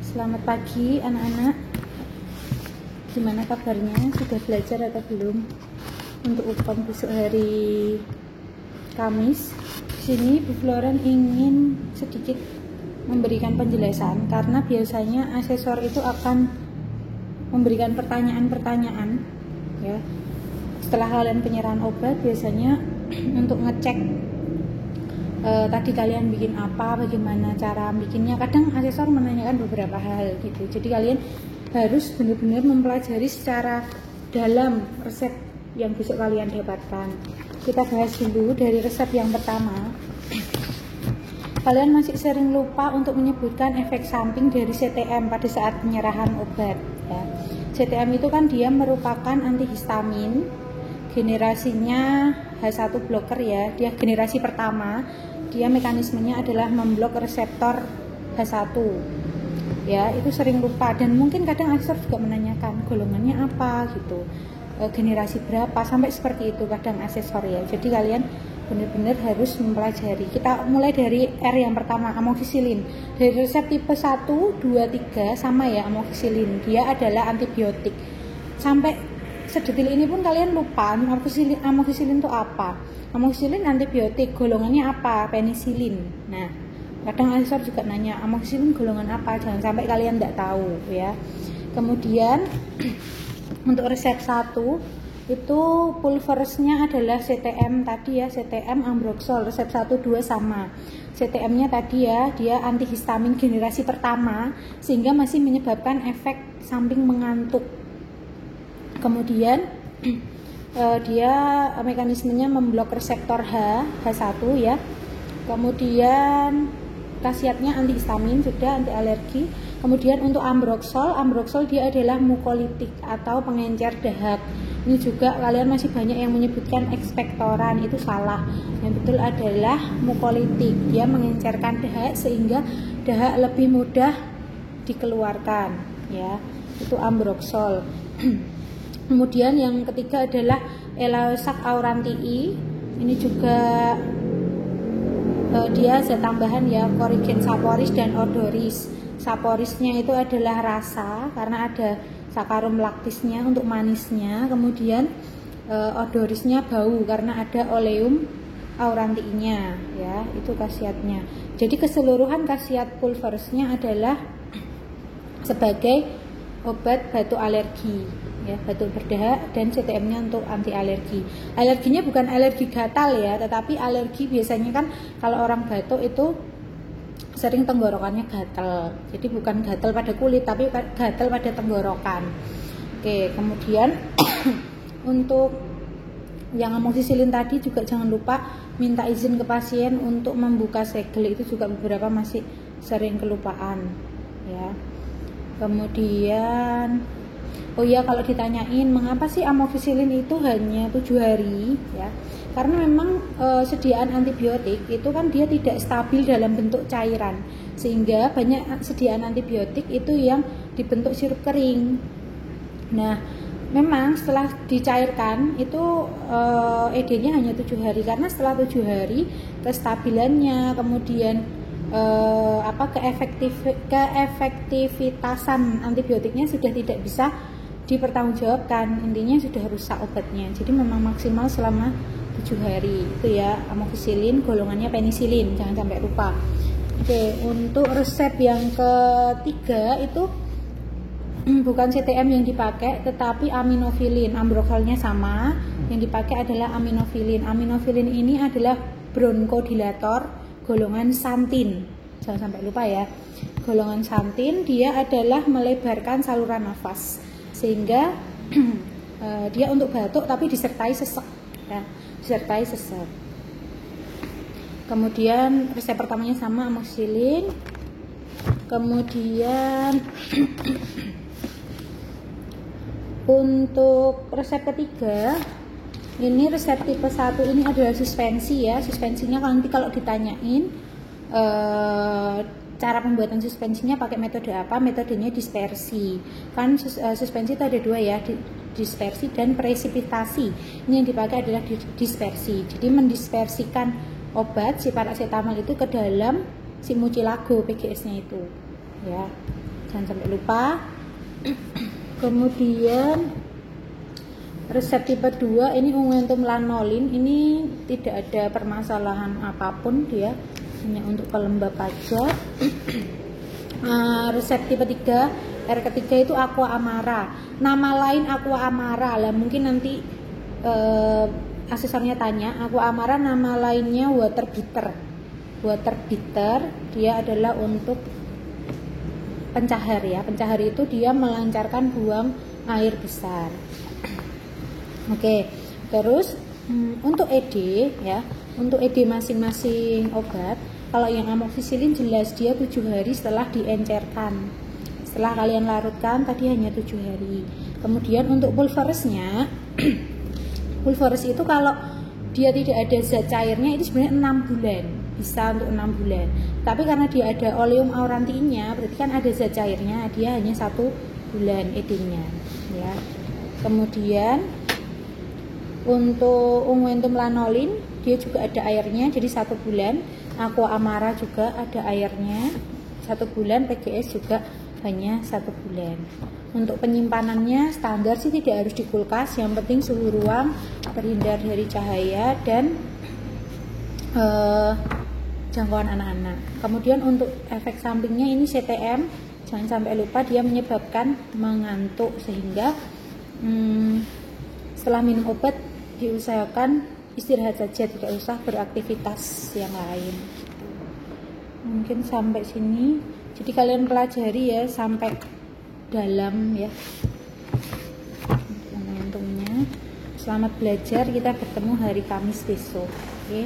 Selamat pagi anak-anak. Gimana kabarnya? Sudah belajar atau belum? Untuk UPAM besok hari Kamis. Di sini Bu Floren ingin sedikit memberikan penjelasan karena biasanya asesor itu akan memberikan pertanyaan-pertanyaan ya. Setelah kalian penyerahan obat biasanya untuk ngecek tadi kalian bikin apa, bagaimana cara bikinnya. Kadang asesor menanyakan beberapa hal gitu. Jadi kalian harus benar-benar mempelajari secara dalam resep yang besok kalian dapatkan. Kita bahas dulu dari resep yang pertama. Kalian masih sering lupa untuk menyebutkan efek samping dari CTM pada saat penyerahan obat ya. CTM itu kan dia merupakan antihistamin, generasinya H1 blocker ya, dia generasi pertama. Dia mekanismenya adalah memblok reseptor H1 ya, itu sering lupa. Dan mungkin kadang asesor juga menanyakan golongannya apa gitu, generasi berapa, sampai seperti itu kadang asesor ya. Jadi kalian benar-benar harus mempelajari. Kita mulai dari R yang pertama, amoxicillin. Dari resep tipe 1, 2, 3 sama ya, amoxicillin dia adalah antibiotik. Sampai sedetil ini pun kalian lupa amoxicillin itu apa. Amoxicillin antibiotik, golongannya apa? Penisilin. Nah, kadang asesor juga nanya amoxicillin golongan apa, jangan sampai kalian tidak tahu ya. Kemudian untuk resep 1 itu pulversnya adalah CTM tadi ya, CTM ambroxol. Resep 1, 2 sama. CTM-nya tadi ya, dia antihistamin generasi pertama sehingga masih menyebabkan efek samping mengantuk. Kemudian dia mekanismenya memblok reseptor H1 ya. Kemudian khasiatnya antihistamin, sudah anti alergi. Kemudian untuk ambroxol dia adalah mukolitik atau pengencer dahak. Ini juga kalian masih banyak yang menyebutkan ekspektoran, itu salah. Yang betul adalah mukolitik, dia mengencerkan dahak sehingga dahak lebih mudah dikeluarkan ya. Itu ambroxol. Kemudian yang ketiga adalah Elaosac aurantii. Ini juga dia zat tambahan ya, korigen saporis dan odoris. Saporisnya itu adalah rasa karena ada sakarum laktisnya untuk manisnya. Kemudian odorisnya bau karena ada oleum aurantiinya ya, itu khasiatnya. Jadi keseluruhan khasiat pulversnya adalah sebagai obat batuk alergi ya, batuk berdahak, dan CTM-nya untuk anti alergi. Alerginya bukan alergi gatal ya, tetapi alergi biasanya kan kalau orang batuk itu sering tenggorokannya gatal. Jadi bukan gatal pada kulit tapi gatal pada tenggorokan. Oke, kemudian untuk yang amoxicillin tadi juga jangan lupa minta izin ke pasien untuk membuka segel, itu juga beberapa masih sering kelupaan ya. Kemudian oh iya, kalau ditanyain mengapa sih amoxicillin itu hanya 7 hari ya, karena memang sediaan antibiotik itu kan dia tidak stabil dalam bentuk cairan, sehingga banyak sediaan antibiotik itu yang dibentuk sirup kering. Nah, memang setelah dicairkan itu ED-nya hanya 7 hari, karena setelah 7 hari kestabilannya, kemudian keefektivitasan antibiotiknya sudah tidak bisa dipertanggungjawabkan, intinya sudah rusak obatnya. Jadi memang maksimal selama 7 hari itu ya, amoxicillin golongannya penisilin, jangan sampai lupa. Oke, untuk resep yang ketiga itu bukan CTM yang dipakai tetapi aminofilin. Ambroxolnya sama, yang dipakai adalah aminofilin. Aminofilin ini adalah bronkodilator golongan santin, jangan sampai lupa ya. Golongan santin dia adalah melebarkan saluran nafas sehingga dia untuk batuk tapi disertai sesek ya, disertai sesek. Kemudian resep pertamanya sama, amoxicillin. Kemudian untuk resep ketiga, ini resep tipe 1 ini adalah suspensi ya. Suspensinya nanti kalau ditanyain cara pembuatan suspensinya pakai metode apa? Metodenya dispersi. Kan suspensi itu ada 2 ya, dispersi dan presipitasi. Ini yang dipakai adalah dispersi. Jadi mendispersikan obat si paracetamol itu ke dalam si mucilago PGS-nya itu. Ya. jangan sampai lupa. Kemudian resep tipe 2 ini unguentum lanolin, ini tidak ada permasalahan apapun, dia hanya untuk pelembab aja. Resep tipe 3 R ketiga itu aqua amara, nama lain aqua amara lah, mungkin nanti asistennya tanya. Aqua amara nama lainnya water bitter. Water bitter dia adalah untuk pencahar ya, pencahar itu dia melancarkan buang air besar. Oke, terus untuk ED ya, untuk ED masing-masing obat, kalau yang amoxicillin jelas dia 7 hari setelah diencerkan. Setelah kalian larutkan tadi hanya 7 hari. Kemudian untuk pulveresnya, pulveres itu kalau dia tidak ada zat cairnya itu sebenarnya 6 bulan, bisa untuk 6 bulan. Tapi karena dia ada oleum aurantiinnya, berarti kan ada zat cairnya, dia hanya 1 bulan ED-nya ya. Kemudian untuk unguentum lanolin dia juga ada airnya, jadi 1 bulan. Aqua amara juga ada airnya 1 bulan. PGS juga hanya 1 bulan. Untuk penyimpanannya standar sih, tidak harus di kulkas, yang penting suhu ruang, terhindar dari cahaya dan jangkauan anak-anak. Kemudian untuk efek sampingnya ini CTM, jangan sampai lupa, dia menyebabkan mengantuk, sehingga setelah minum obat diusahakan istirahat saja, tidak usah beraktivitas yang lain. Mungkin sampai sini, jadi kalian pelajari ya sampai dalam ya momentumnya. Selamat belajar, kita bertemu hari Kamis besok. Oke.